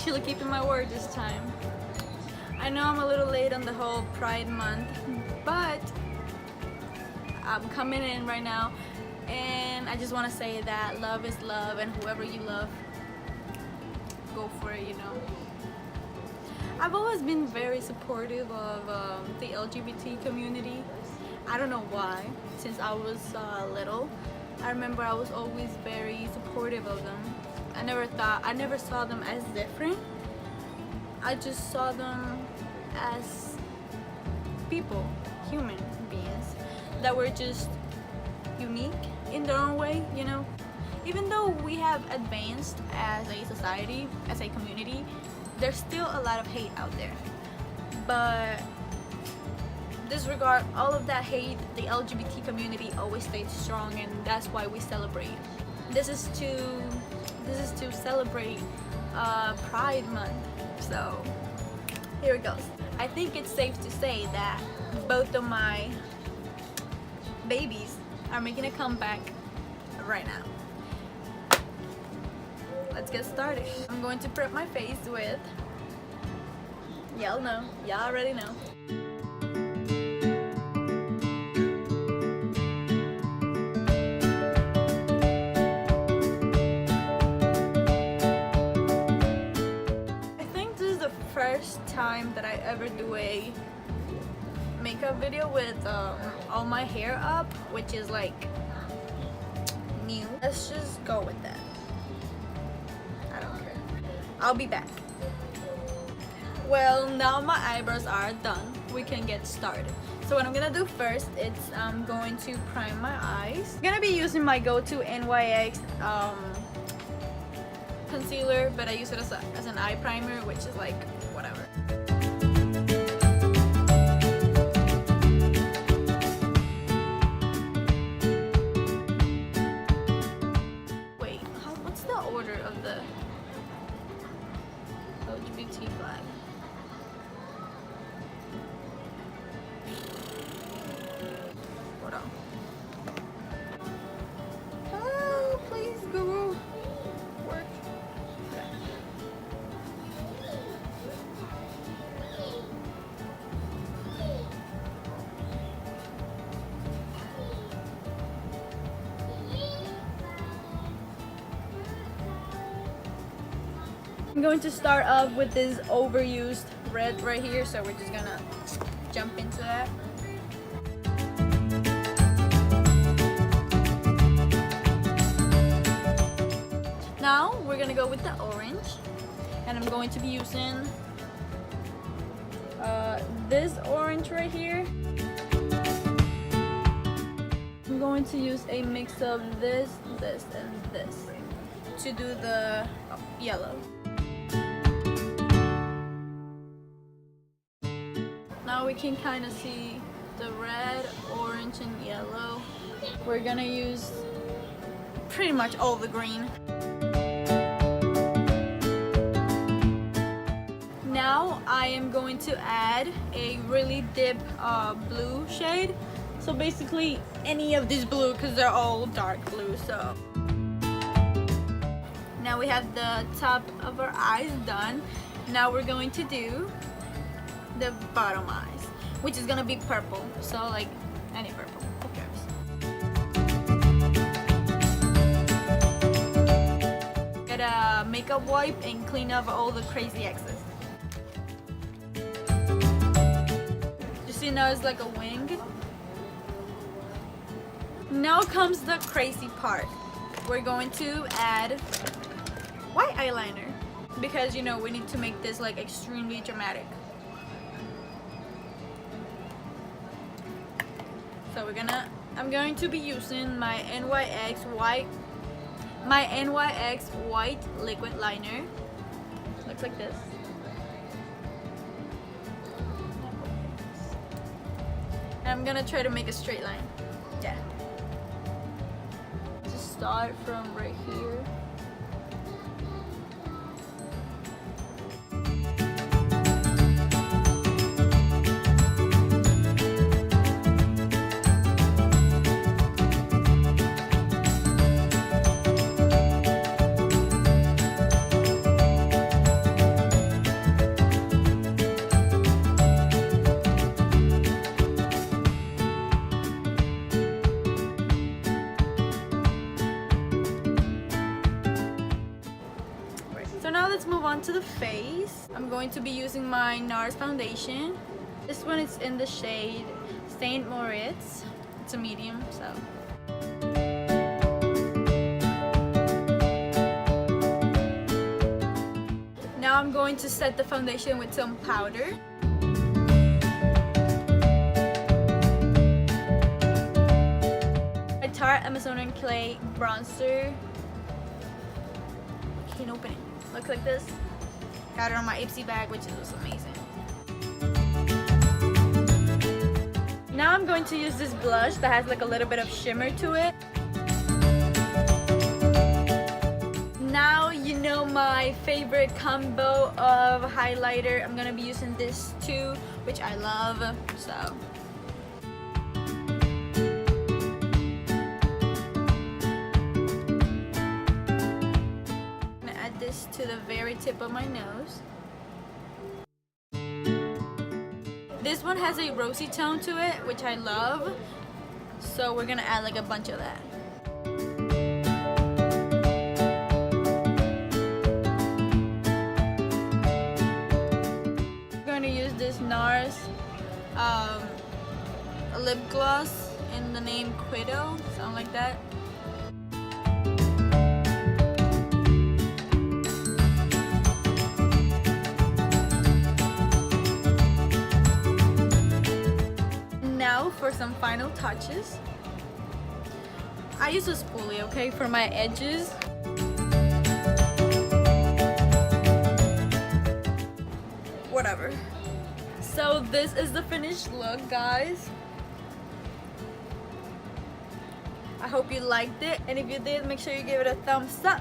actually keeping my word this time. I know I'm a little late on the whole Pride Month, but I'm coming in right now, and I just want to say that love is love, and whoever you love, go for it, you know. I've always been very supportive of the LGBT community. I don't know why. Since I was little, I remember I was always very supportive of them. I never saw them as different. I just saw them as people, human beings that were just unique in their own way, you know. Even though we have advanced as a society, as a community, there's still a lot of hate out there. But disregard all of that hate, the LGBT community always stays strong, and that's why we celebrate. This is to celebrate Pride Month. So here it goes. I think it's safe to say that both of my babies are making a comeback right now. Let's get started. I'm going to prep my face with, y'all know, y'all already know. I think this is the first time that I ever do a makeup video with all my hair up, which is like new. Let's just go with that. I don't care. I'll be back. Well, now my eyebrows are done. We can get started. So what I'm gonna do first, it's I'm going to prime my eyes. I'm gonna be using my go-to NYX concealer, but I use it as an eye primer, which is like whatever. Wait, what's the order of the LGBT flag? Hold on. Oh, please, Google. Work. I'm going to start off with this overused red right here, so we're just gonna jump into that. Now we're gonna go with the orange, and I'm going to be using this orange right here. I'm going to use a mix of this, this, and this to do the yellow. Now we can kind of see the red, orange, and yellow. We're gonna use pretty much all the green. Now I am going to add a really deep blue shade. So basically any of this blue, because they're all dark blue. So now we have the top of our eyes done. Now we're going to do the bottom eyes, which is gonna be purple. So like any purple, who cares? Get a makeup wipe and clean up all the crazy excess. You see now it's like a wing. Now comes the crazy part. We're going to add white eyeliner because, you know, we need to make this like extremely dramatic. So I'm going to be using my NYX white liquid liner. Looks like this. And I'm gonna try to make a straight line. Yeah. Just start from right here. So now let's move on to the face. I'm going to be using my NARS foundation. This one is in the shade Saint Moritz. It's a medium, so. Now I'm going to set the foundation with some powder. A Tarte Amazonian Clay bronzer. I can't open it. Looks like this. Got it on my Ipsy bag, which is amazing. Now I'm going to use this blush that has like a little bit of shimmer to it. Now you know my favorite combo of highlighter. I'm gonna be using this too, which I love, so. I'm gonna add this to the very tip of my nose. This one has a rosy tone to it, which I love, so we're gonna add like a bunch of that. This NARS a lip gloss in the name Quido, something like that. Now for some final touches. I use a spoolie, okay, for my edges. Whatever. So this is the finished look, guys. I hope you liked it, and if you did, make sure you give it a thumbs up.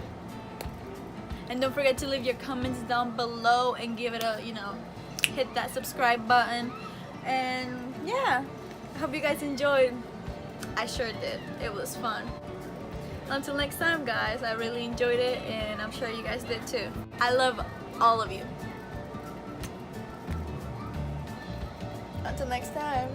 And don't forget to leave your comments down below and give it a, hit that subscribe button. And yeah, I hope you guys enjoyed. I sure did. It was fun. Until next time, guys, I really enjoyed it, and I'm sure you guys did too. I love all of you. Until next time.